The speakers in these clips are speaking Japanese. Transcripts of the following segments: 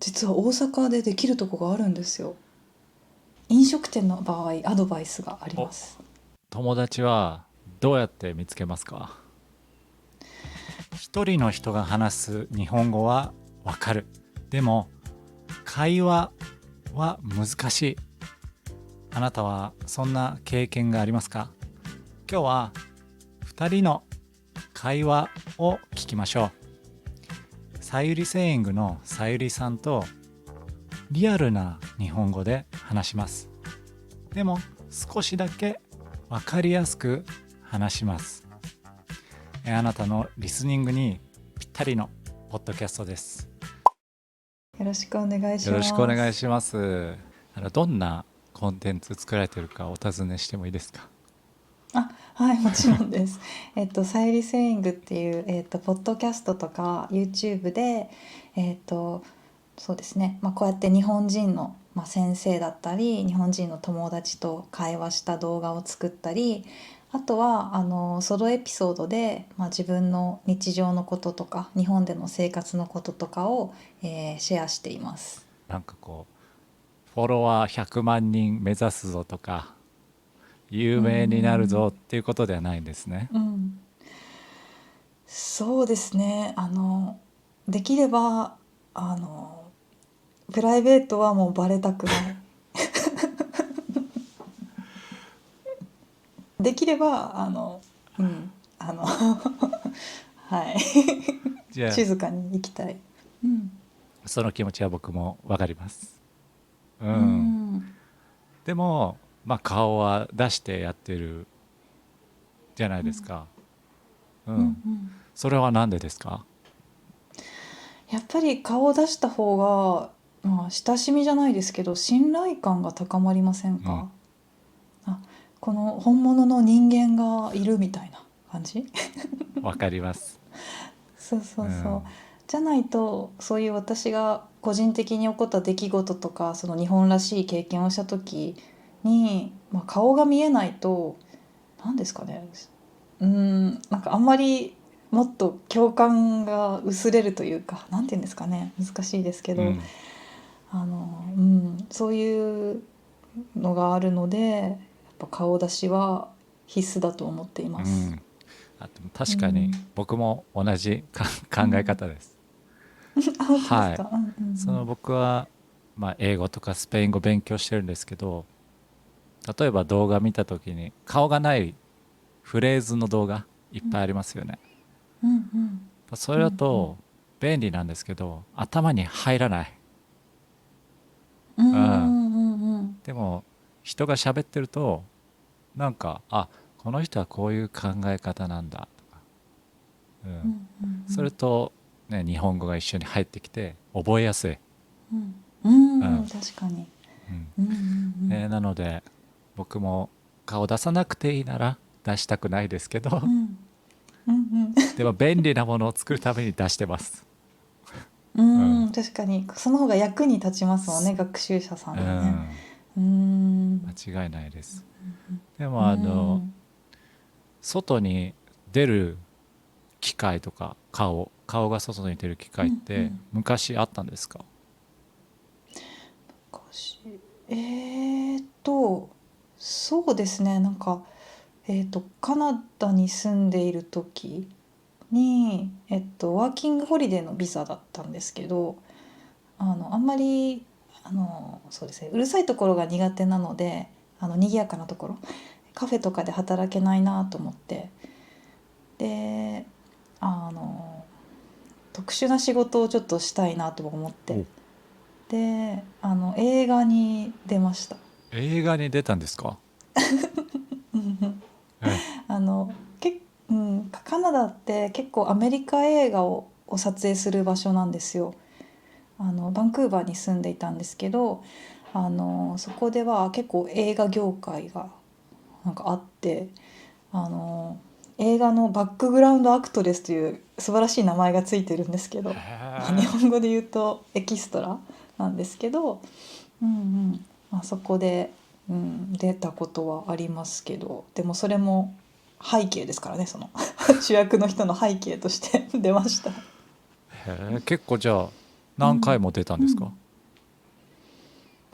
実は大阪でできるとこがあるんですよ。飲食店の場合、アドバイスがありお、ます。友達はどうやって見つけますか？一人の人が話す日本語はわかる。でも、会話は難しい。あなたはそんな経験がありますか？今日は二人の会話を聞きましょう。さゆりセイングのさゆりさんとリアルな日本語で話します。でも少しだけわかりやすく話します。あなたのリスニングにぴったりのポッドキャストです。よろしくお願いしよろしくおます。願いします。どんなコンテンツ作られているかお尋ねしてもいいですか？あ、はい、もちろんです。さゆりセイングっていう、ポッドキャストとか YouTube で、そうですね、こうやって日本人の、先生だったり、日本人の友達と会話した動画を作ったり、あとはソロエピソードで、自分の日常のこととか、日本での生活のこととかを、シェアしています。なんかこうフォロワー100万人目指すぞとか有うんう名になるぞんっていうことではないんですね。うん。うん、そうですね。できれば、あの、プライベートはもうバレたくない。できれば、うん、はい。じゃ静かに行きたい。うん。あその気持ちは僕もわかります。ううん。ん。でも顔は出してやってるじゃないうん。ですか。ううん。うん。ん。それは何でですか？やっぱり顔を出した方が、親しみじゃないですけど、信頼感が高まりませんうん。か？あ、この本物の人間がいるみたいな感じ。わかります。そうそうそう。うん。じゃないと、そういう私が個人的に起こった出来事とか、その日本らしい経験をした時に、顔が見えないと、何ですかね。なんかあんまりもっと共感が薄れるというか、なんて言うんですかね。難しいですけど、うん。そういうのがあるので、やっぱ顔出しは必須だと思っています。うん。でも確かにうん。僕も同じ考えうん。方です。あ、本当ですはい。か。うんうん僕は、英語とかスペイン語勉強してるんですけど、例えば動画見た時に顔がないフレーズの動画いっうん。ぱいありますよね。うんうんそれうんうだとん便利なんですけど頭に入らない。うんううん。んうんうんでも人が喋ってるとなんかこの人はこういう考え方なんだとか、うん、うんうんそれと、ね、日本語が一緒に入ってきて覚えやすい。うんうんうん、うん。確かに。うん。うんうんなので僕も顔出さなくていいなら出したくないですけど、うんうんでも便利なものを作るために出してます。ううん。んうん、確かにその方が役に立ちますもんね、学習者さうんにね。ん。うん間違いないです。でうもん外に出る機会とか顔が外に出る機会っうんうてん。昔あったんですか？昔、そうですね、なんか、カナダに住んでいる時に、ワーキングホリデーのビザだったんですけど、あんまり、そうですね、うるさいところが苦手なので、賑やかなところ、カフェとかで働けないなと思って、で、あの、特殊な仕事をちょっとしたいなと思って、お、で、映画に出ました。映画に出たんですか？えあの、け、カナダって結構アメリカ映画を撮影する場所なんですよ。バンクーバーに住んでいたんですけど、そこでは結構映画業界がなんかあって、あの映画のバックグラウンドアクトレスという素晴らしい名前がついてるんですけど、日へ本語で言うとエキストラなんですけど、そこで、出たことはありますけど、でもそれも背景ですからね、その主役の人の背景として出ました。え、結構じゃあ何回も出たんですか？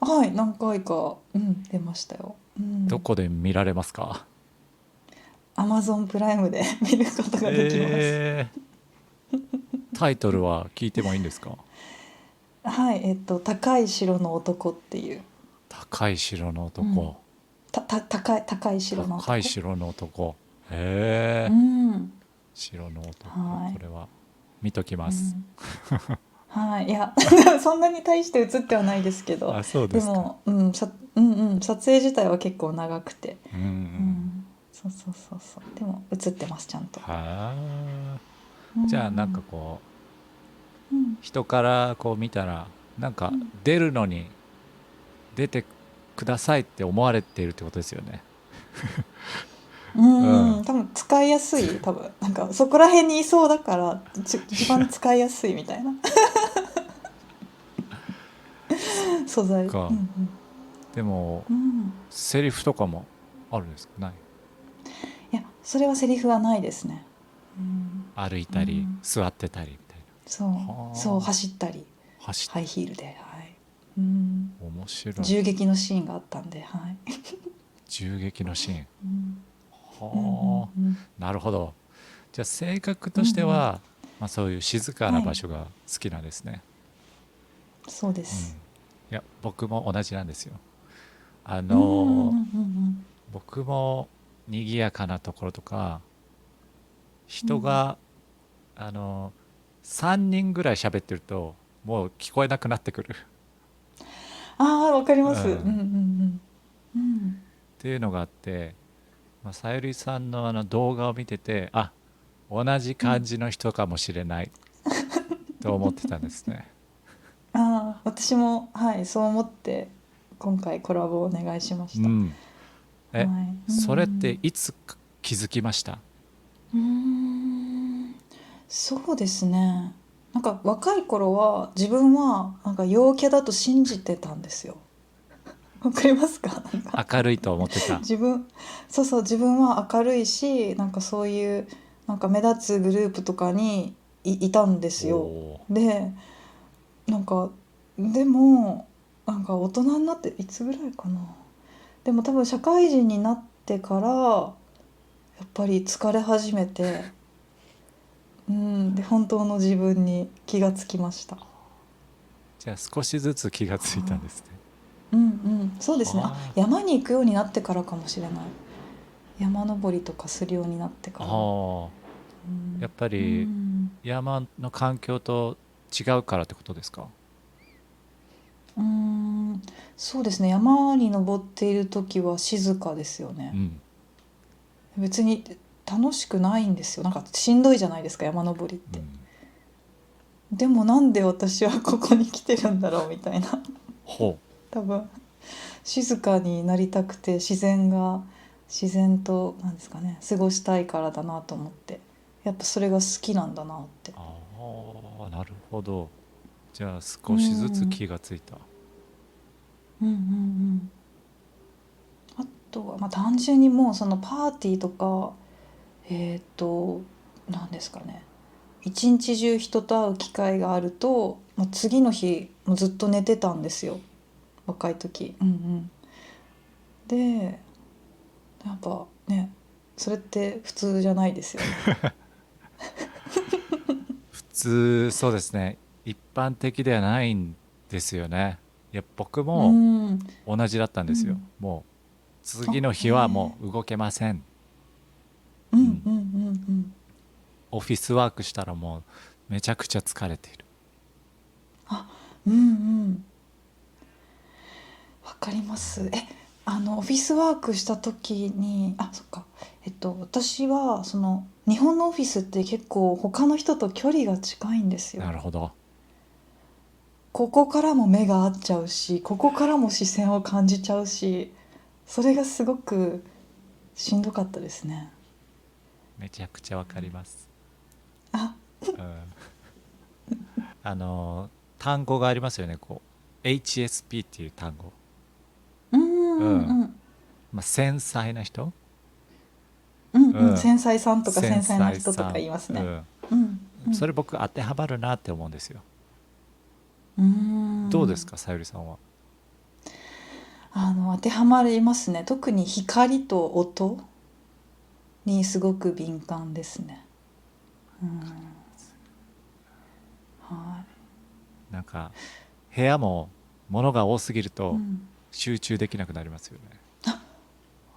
はい、何回か、出ましたよ。どこで見られますか？アマゾンプライムで見ることができます。えタイトルは聞いてもいいんですか？はい、高い城の男っていう、高い城のうん、男。高い城の男。高い城の男。へうえ。ん、城の男。はい、これは見ときます。うん、はい、いやそんなに大して映ってはないですけど、あ、そうですか。でも、撮影自体は結構長くて、うんうん。そうそうそうそう、でも映ってますちゃんと。はあ。うんうじゃあなんかんこううん人からこう見たらなんかうん出るのに出てくださいって思われているってことですよね。うん。多分使いやすい、多分なんかそこら辺にいそうだから一番使いやすいみたいな素材。か。でもうんセリフとかもあるんですか？ない？いや、それはセリフはないですね。うん歩いたりうん座ってたりみたいそうな。は走ったり、あ。走っハイヒールで、はい。面白い。銃撃のシーンがあったんで、はい。銃撃のシーン。うんうんうんはあ。うんなるほど。じゃあ性格とうんうんしては、まあ、そういう静かなはい、場所が好きなんですね。そうです。うん。いや僕も同じなんですよ。あうんうんうんのうん僕も賑やかなところとかうん人があの3人ぐらい喋ってるともう聞こえなくなってくる、ああー、わかりうん、ます。っうんていうのがあって、まあ、さゆりさんのあの動画を見てて同じうん感じの人かもしれないと思ってたんですね。ああ、私も、はい、そう思って今回コラボをお願いしました。うん。はえい。それっていつ気づきました？うーん、そうですね。なんか若い頃は自分はなんか陽キャだと信じてたんですよ。わかりますか？なんか明るいと思ってた。自分、そうそう、自分は明るいし、なんかそういうなんか目立つグループとかにいたんでおすよ。おで、なんかでもなんか大人になっていつぐらいかな。でも多分社会人になってからやっぱり疲れ始めて、で本当の自分に気がつきました。じゃあ少しずつ気がついたんですね。そうですね。あ、は山に行くようになってからかもしれない。山登りとかするようになってから。あ。やっぱうりん山の環境と違うからってことですか？うーんそうですね。山に登っている時は静かですよね。うん。別に楽しくないんですよ。なんかしんどいじゃないですか、山登りって。うん。でもなんで私はここに来てるんだろうみたいな。ほ多分静かになりたくて、自然となんですかね、過ごしたいからだなと思って、やっぱそれが好きなんだなって。う。ああ、なるほど。じゃあう少しずつん気がついた。うんあとはまあ単純にもうそのパーティーとか、なんですかね、一日中人と会う機会があると、まあ、次の日もうずっと寝てたんですよ、若い時。で、やっぱね、それって普通じゃないですよね。普通、そうですね。一般的ではないんですよね。いや、僕うもんうん同じだったんですよ。もう次の日はへえもう動けません。うんうんうん。うんオフィスワークしたらもうめちゃくちゃ疲れている。あうんわかります。オフィスワークした時に、あ、そっか。私はその日本のオフィスって結構他の人と距離が近いんですよ。なるほど。ここからも目が合っちゃうし、ここからも視線を感じちゃうし、それがすごくしんどかったですね。めちゃくちゃわかります。あ、うん。単語がありますよね。こう HSP っていう単語。うんうん。うんうんまあ、繊細な人。繊細さんとか繊繊細な人とか細さん。言いますね。うん。うんうんそれ僕当てはまるなって思うんですよ。うーん。どうですか、さゆりさんは。当てはまりますね。特に光と音にすごく敏感ですね。うん。はなんか部屋も物が多すぎるい。うとん。集中できなくなりますよね。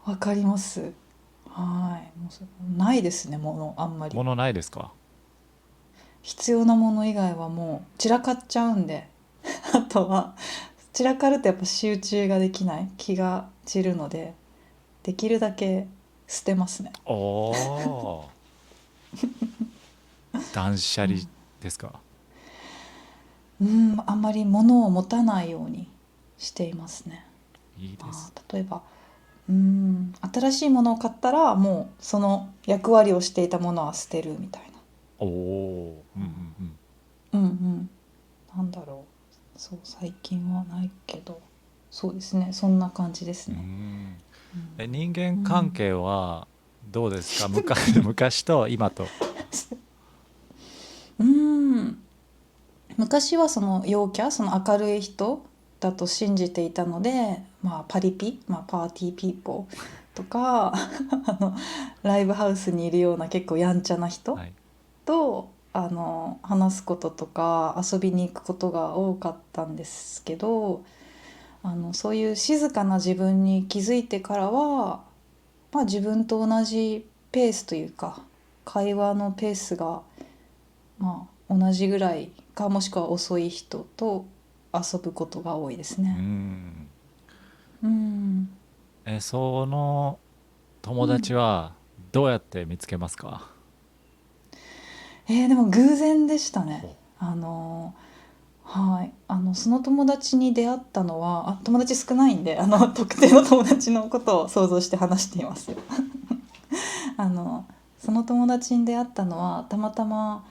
わかります。はい。もうないですね、もの、あんまり。物ないですか？必要なもの以外はもう散らかっちゃうんで。あとは、散らかるとやっぱ集中ができない。気が散るので、できるだけ捨てますね。おおー、断捨離ですか？うん、あんまり物を持たないようにしていますね。まいいです。あ、例えば、新しいものを買ったらもうその役割をしていたものは捨てるみたいおおー、うんうんうん。な。うんうん。なんだろう。そう、最近はないけど、そうですね。そんな感じですうーね。ん。うん人間うん。関係はどうですか？昔と今と。うん。昔はその陽キャ、その明るい人だと信じていたので、まあパリピ、まあパーティーピーポーとか、のライブハウスにいるような結構やんちゃな人はい。と話すこととか遊びに行くことが多かったんですけど、そういう静かな自分に気づいてからは、まあ、自分と同じペースというか会話のペースがまあ同じぐらいかもしくは遅い人と遊ぶことが多いですうーね。ん。うん。その友達うん。はどうやって見つけますか？でも偶然でしたね。ほあのはい、その友達に出会ったのは、友達少ないんで、特定の友達のことを想像して話していますよ。あの、その友達に出会ったのは、たまたま、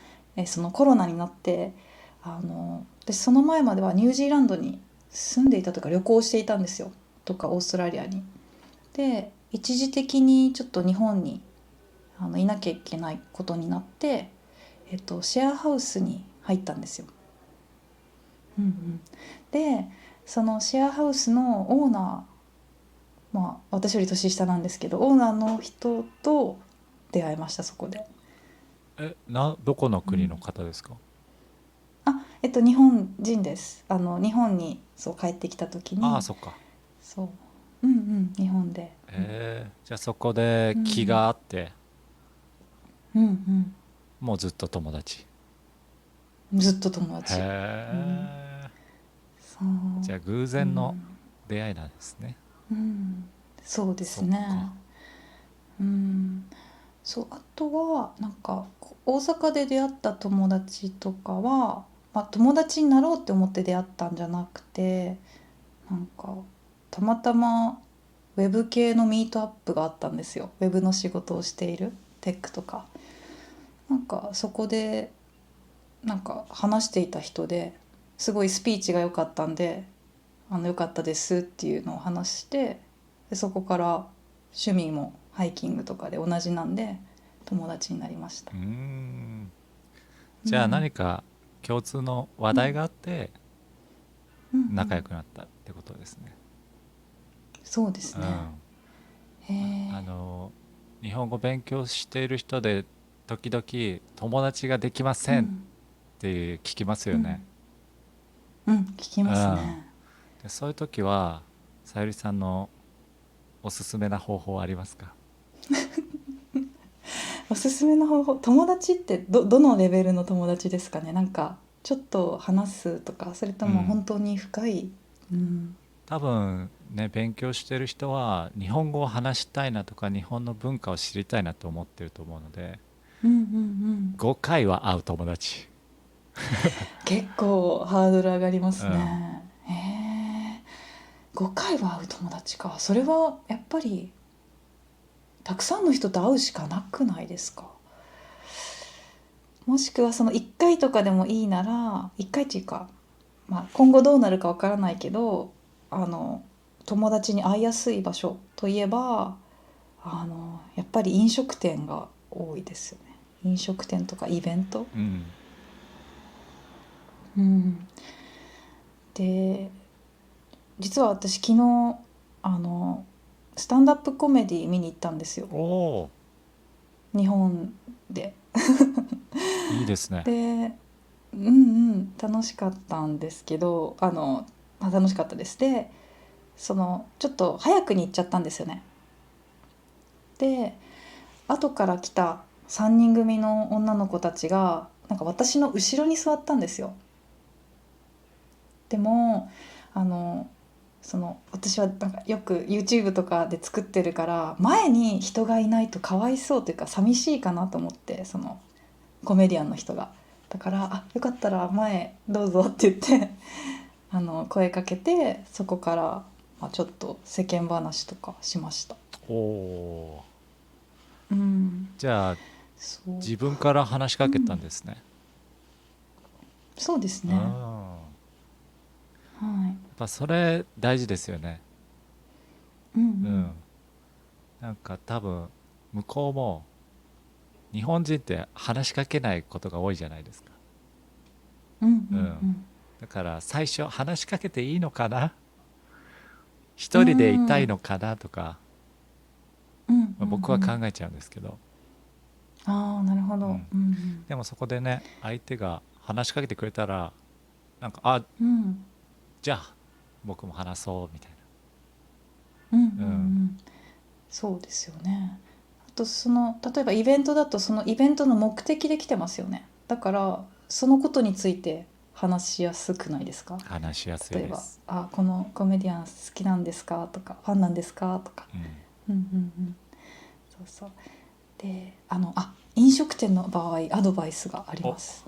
そのコロナになって、私その前まではニュージーランドに住んでいたとか旅行していたんですよ。とかオーストラリアに。で、一時的にちょっと日本にいなきゃいけないことになって、シェアハウスに入ったんですよ。うんうん、でそのシェアハウスのオーナー、まあ私より年下なんですけどオーナーの人と出会いましたそこで。どこの国のうん、方ですか？日本人です。日本にそう帰ってきた時ああー、に、そっか。そう日本で、じゃあそこで気うんがあって、うんもうずっと友達。ずっと友へ達。うん、え。そう、じゃあ偶然の出会いなんですね。そうですそっね。か。うん、そう、あとはなんか大阪で出会った友達とかは、まあ、友達になろうって思って出会ったんじゃなくて、なんかたまたまウェブ系のミートアップがあったんですよ。ウェブの仕事をしているテックとか、なんかそこでなんか話していた人ですごいスピーチが良かったんで、良かったですっていうのを話して、でそこから趣味もハイキングとかで同じなんで友達になりました。うーん。じゃあうん何か共通の話題うんがあってうんうん。仲良くなったってことですね。そうですね。うん。へえ。あの、日本語勉強している人で時々友達ができませんっうんて聞きますよね。うんうん聞きうますん。ね。で、そういう時はさゆりさんのおすすめな方法はありますか？おすすめの方法、友達ってどのレベルの友達ですかね。なんかちょっと話すとか、それとうん。も本当に深い。うん多分ね、勉強してる人は日本語を話したいなとか日本の文化を知りたいなと思ってると思うので、うんうんうん。5回は会う友達。結構ハードル上がりますうん。ね。へえ。5回は会う友達か。それはやっぱりたくさんの人と会うしかなくないですか。もしくはその1回とかでもいいなら、1回っていうか、まあ、今後どうなるかわからないけど、あの友達に会いやすい場所といえば、やっぱり飲食店が多いですよね。飲食店とかイベント。うん。うん、で実は私昨日あのスタンダップコメディ見に行ったんですよ、おお日本で。ー、いいですね。でうんうん楽しかったんですけど楽しかったです。でちょっと早くに行っちゃったんですよね。で後から来た3人組の女の子たちがなんか私の後ろに座ったんですよ。でもあの私はなんかよく YouTube とかで作ってるから前に人がいないとかわいそうというか寂しいかなと思って、コメディアンの人が。だからよかったら前どうぞって言って声かけて、そこから、ちょっと世間話とかしました。おおうん。ー、じゃあそう自分から話しかけたんうんですね。そうですうん、ね。やはい。っぱそれ大事ですよね。うんううん、んなんか多分向こうも日本人って話しかけないことが多いじゃないですか。うんううん、んだから最初話しかけていいのかな、うん一人でいたいうんのかなとか、うんうん僕は考うん。えちゃうんですけど、ああなるほど。うん、うんでもそこでね相手が話しかけてくれたらなんかうんじゃあ僕も話そうみたいうんうんうな。うん、ん。そうですよね。あと例えばイベントだとそのイベントの目的で来てますよね。だからそのことについて話しやすくないですか？話しやすい例えばです。このコメディアン好きなんですかとかファンなんですかとか。うん、うんうんうん。そうそう。で飲食店の場合アドバイスがありお、ます。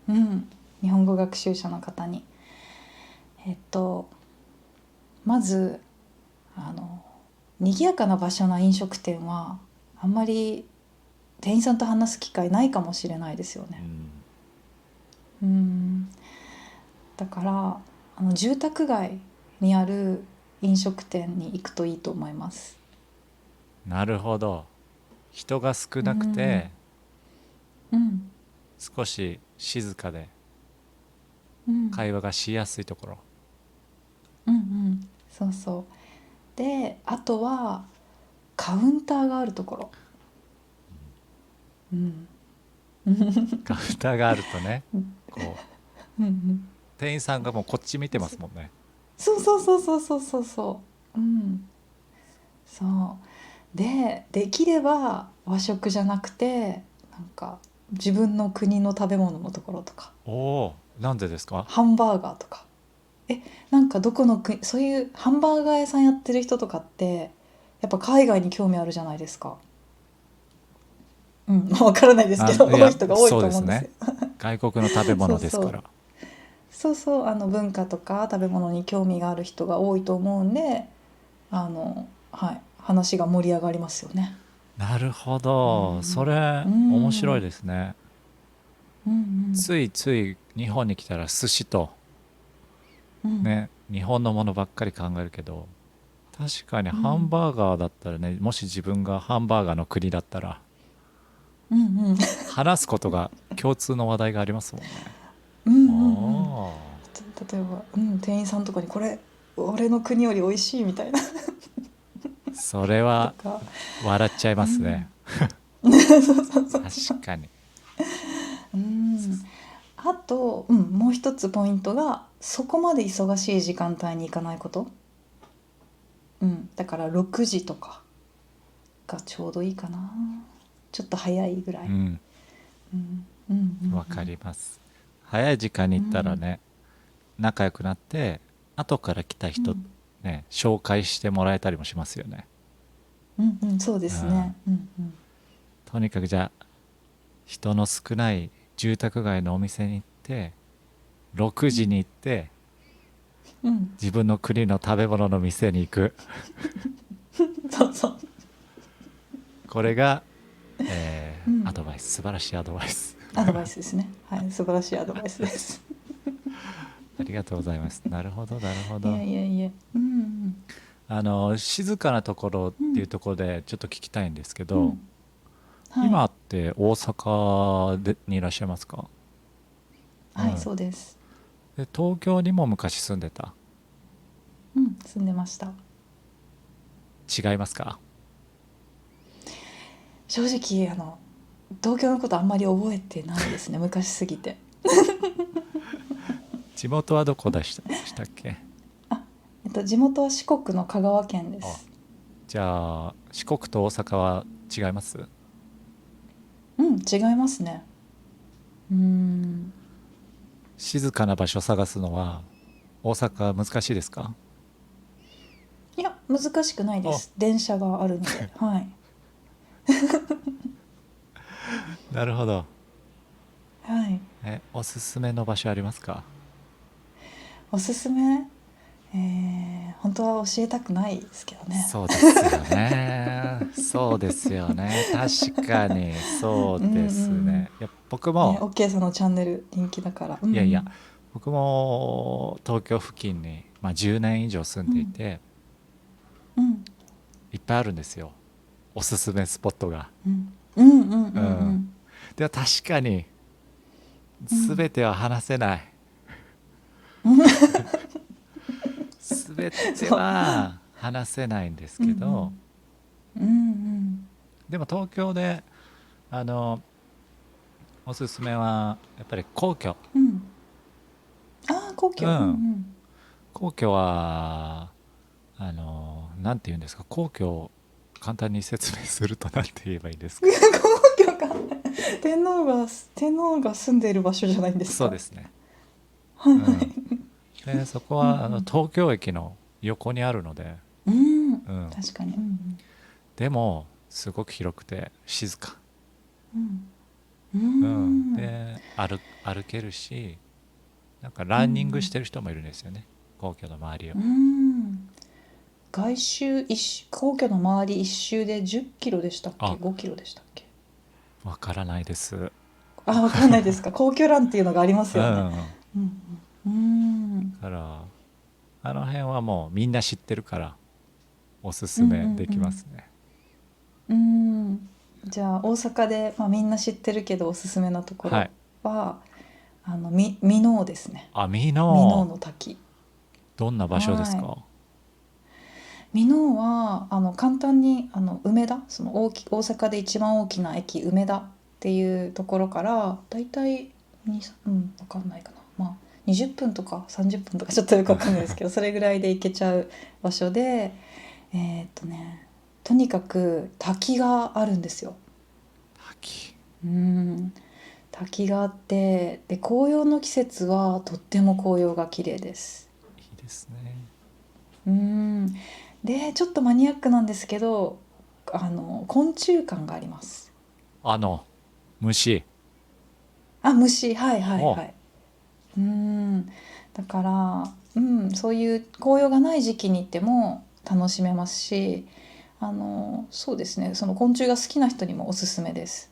うん。日本語学習者の方に。えっとまずあの賑やかな場所の飲食店はあんまり店員さんと話す機会ないかもしれないですよね。うん、うん。だから住宅街にある飲食店に行くといいと思います。なるほど。人が少うなくんてうん少し静かでうん会話がしやすいところ。うんうんそうそう。であとはカウンターがあるところ。うんカウンターがあるとね、うんこううん店員さんがもうこっち見てますもんね。そうそうそうそうそうそうそううんそうできれば和食じゃなくてなんか自分の国の食べ物のところとかおおー、なんでですか？ハンバーガーとかなんかどこの国そういうハンバーガー屋さんやってる人とかってやっぱ海外に興味あるじゃないですか。わからないですけどいや多い人が多いそうですね。と思うんですよ。外国の食べそうそう物ですから。そうそう文化とか食べ物に興味がある人が多いと思うんではい話が盛り上がりますよね。なるほうど、そんれ面白いうんですね。うんついつい日本に来たら寿司とうんね日本のものばっかり考えるけど、確かにハンうんバーガーだったらね、もし自分がハンバーガーの国だったらうんうん話すことが共通の話題がありますもんね。うんうんうんあ例えば、店員さんとかにこれ俺の国より美味しいみたいなあ、それはとか。笑っちゃいますね。うんそうそうそうそう。確かに。うんあと、もう一つポイントがそこまで忙しい時間帯に行かないこと。だから6時とかがちょうどいいかな。ちょっと早いぐらい。うん、うんうんうんわかります。早い時間に行ったらうんね、仲良くなって後から来た人うんね紹介してもらえたりもしますよね。そうでうん、すね。うんとにかくじゃあ人の少ない住宅街のお店に行って6時に行ってうん自分の国の食べ物の店に行く。そうそう。これが、アうんドバイス、素晴らしいアドバイス。アドバイスですね。はい、素晴らしいアドバイスです。ありがとうございます。なるほどなるほいやど。いやいや。うん静かなところっうんていうところでちょっと聞きたいんですけど、うんはい。今って大阪にいらっしゃいますか？うはい、ん、そうです。で東京にも昔住んでた。住んでました。違いますか？正直東京のことあんまり覚えてないですね、昔すぎて。地元はどこしたっけ？あ、地元は四国の香川県であ、す。じゃあ四国と大阪は違います？違いますね。うーん。静かな場所探すのは大阪難しいですか？いや、難しくないであ、す。電車があるので。はい。なるほど。はい。おすすめの場所ありますか？おすすめ、本当は教えたくないですけどね。そうですよね。そうですよね。確かにそうんううですんね。いや、僕うん。ね、も、OK さんのチャンネル人気だから。うんういやいや、ん。僕も東京付近に、10年以上住んうんでいて、うんいっぱいあるんですよ。おすすめスポットが。うんうんうんうんううん。んでも確かに、うん全ては話せない。全てそう。は話せないんですうんうけど、んうんうんでも東京で、あの、おすすめは、やっぱり皇居。うん。ああ、皇居。うんううん。ん。皇居は、なんて言うんですか、皇居を簡単に説明すると何て言えばいいですか？皇居か。天皇が住んでいる場所じゃないんですか？そうですね。はいはうん。い。で、そこはうん東京駅の横にあるので、うん。うん。確かに。うんでも、すごく広くて静か。うんううん。ん。で、歩けるし、なんかうランニングしんてる人もいるんですよね。皇居の周りを。うん。皇居の周り一周で10キロでしたっけ？ あ、5 キロでしたっけ？わからないです。あ、わかんないですか？皇居ランっていうのがありますうよね。ん。うんうんうんだから、あの辺はもうみんな知ってるから、おすうんうすめできまんすね。うん。じゃあ大阪で、みんな知ってるけどおすすめのところはい。は箕面ですね。網箕面の、の滝。どんな場所ですはい。か？箕面は簡単に梅田、その大阪で一番大きな駅梅田っていうところからだいたいわかんないかな、20分とか30分とかちょっとよくわかんないですけど、それぐらいで行けちゃう場所で、とにかく滝があるんですよ。滝。うん。滝があって、で紅葉の季節はとっても紅葉が綺麗です。いいですね。うん。でちょっとマニアックなんですけど、昆虫館があります。あの、虫。あ、虫、はいはいほはい。うん。だから、そういう紅葉がない時期に行っても楽しめますし、そうですね、その昆虫が好きな人にもおすすめです。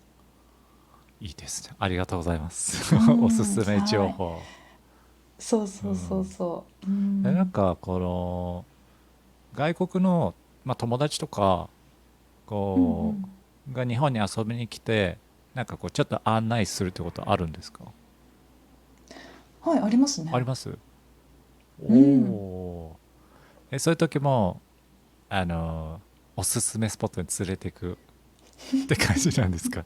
う。いいですね。ありがとうございます。おすすめ情はい。報。そううそうそうん。そう。なんか、この、外国の、友達とか、うんうこん。が日本に遊びに来て、なんかこう、ちょっと案内するってことあるんですか？はい、ありますね。あります？おうん。おー。そういう時も、あの、おすすめスポットに連れてくって感じなんですか？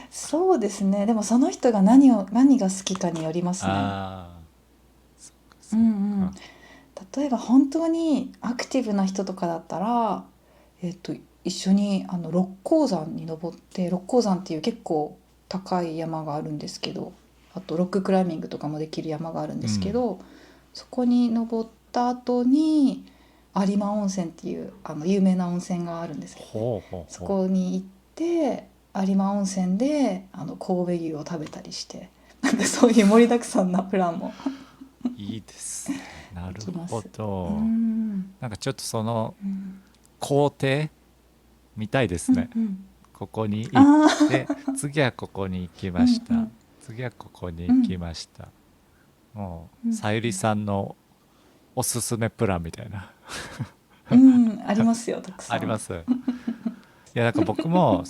そうですね。でもその人が何が好きかによりますね。ああ、そっかうそっんうん。か。例えば本当にアクティブな人とかだったら、一緒に六甲山に登って、六甲山っていう結構高い山があるんですけど、あとロッククライミングとかもできる山があるんですけうん。ど、そこに登った後に有馬温泉っていう有名な温泉があるんですけどね。ほうほうそほこに行って有馬温泉で神戸牛を食べたりして、なんかそういう盛りだくさんなプランもう。いいですね。なでるほきます。ど。なんかちょっとそのうん工程見たいですね。うんうんここに行っあて、次はここに行きうました。んうん次はここに行きうんました。もう、うんさゆりさんのおすすめプランみたいな。うんありますよ、たくさん。あります。いや、なんか僕も、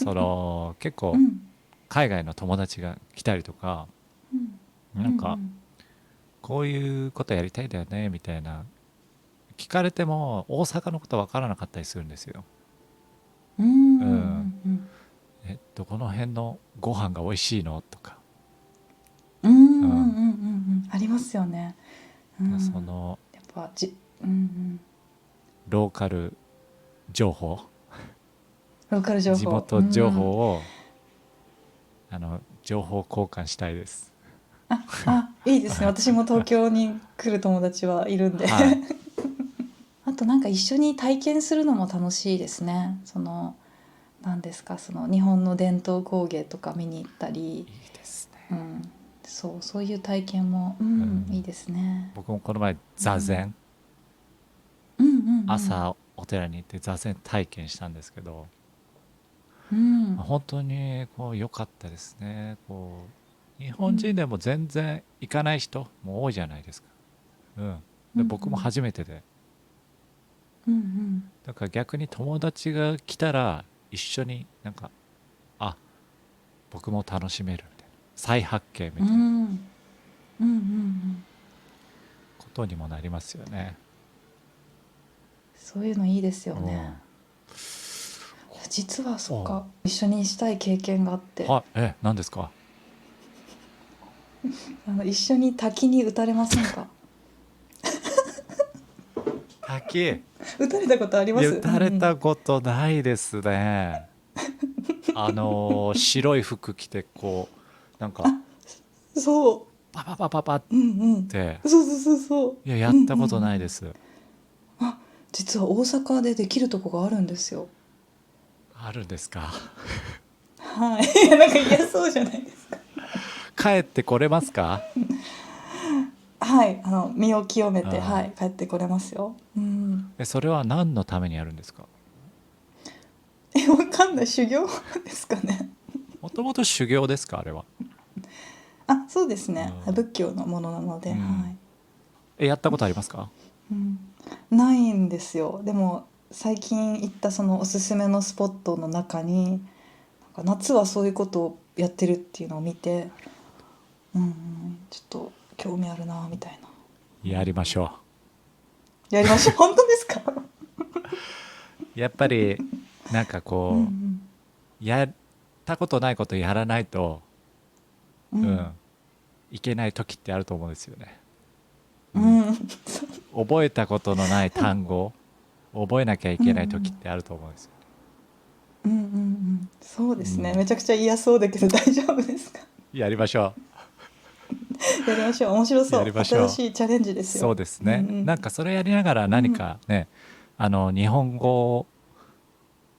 結構、うん海外の友達が来たりとか、うんうんうなんか、んこういうことやりたいんだよねみたいな聞かれても大阪のことわからなかったりするんですよ。うんうんううん、んこの辺のご飯が美味しいのとか、うんうんうんうんうんううん、んありますよね。うん。そのやっぱうんローカル情報、ローカル情地報。元情報を情報交換したいです。いいですね。私も東京に来る友達はいるんで。はい。あとなんか一緒に体験するのも楽しいですね。何ですか、その日本の伝統工芸とか見に行ったり、いいですね。うん、そういう体験も、うん、いいですね。僕もこの前うん、座禅、うん朝お寺に行って座禅体験したんですけど、うんうん本当にこう良かったですね。こう日うんうん本人でも全然行かない人も多いじゃないですか。うん。で僕もうん初めてで、うんだから逆に友達が来たら一緒になんか、あ、僕も楽しめるみたいな、再発見みうんうたいなんうんうんことにもなりますよね。そういうのいいですよね。うん。実はそっお、か、一緒にしたい経験があって、はい、何ですか？一緒に滝に打たれませんか？滝、打たれたことありいや、打ます？うんたれたうん。ことないですね。白い服着てこうなんかそパパパパパっう。うんうん。て、そうそう。いや、やうんうんうったことないでん。す。実は大阪でできるとこがあるんですよ。あるんですか？はい。なんか嫌そうじゃないですか。帰ってこれますか？はい。身を清めて、はあい、帰ってこれますよ。うん。それは何のためにやるんですか？わかんない。修行ですかね。もともと修行ですか、あれは？そうですね。う仏教のものなので、ん、うん、はい。やったことありますか？うん。ないんですよ。でも、最近行ったそのおすすめのスポットの中に、なんか夏はそういうことをやってるっていうのを見て、ちょっと興味あるなみたいな。やりましょやりましょう。本当ですか？う。やっぱりなんかこうんうやったことないことやらないと、うんうんうん、いけない時ってあると思うんですよね。ううん、ん覚えたことのない単語覚えなきゃいうんうけない時っんてあると思うんですよ。そうですね。うん、めちゃくちゃ嫌そうだけど大丈夫ですか？やりましょやりましょう。面白う。やりそう。ましょう。新しいチャレンジですよ。そうですうんうね。なんんかそれやりながら何うんかね、日本語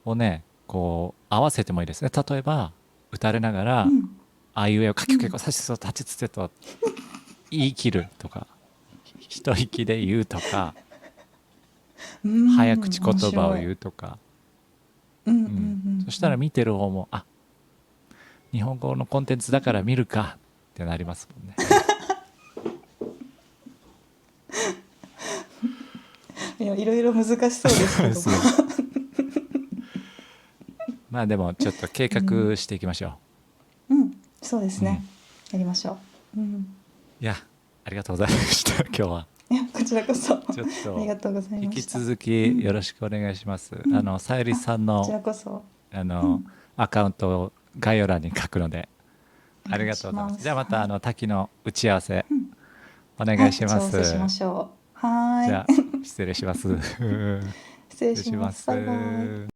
をね、こう合わせてもいいですね。例えば打たれながらうんあいうえをかきくけうんこさしそ立ちつてと言い切るとか、一息で言うとか、早口言面葉を白い。言うとか、うんうんううん、そしたらん見てる方も、あ、日本語のコンテンツだから見るかってなりますもんね。いや、いろいろ難しそうですけど。そう、まあでもちょっと計うん画していきましょそうでう。うん、すね。やりましょう。いや、ありがとうございました今日は。いや、こちらこそあちょっとりがとうござい引ました。き続きよろしくお願いします。さゆりさんこちのらこそあのアカウントを概要欄に書くので、ありお願いがとうございます。じします。ゃあまたはい。滝の打ち合わせお願はい、いしま調整します。しょう。はーい。じゃあ失礼します。失失礼礼します。します。バイバイ。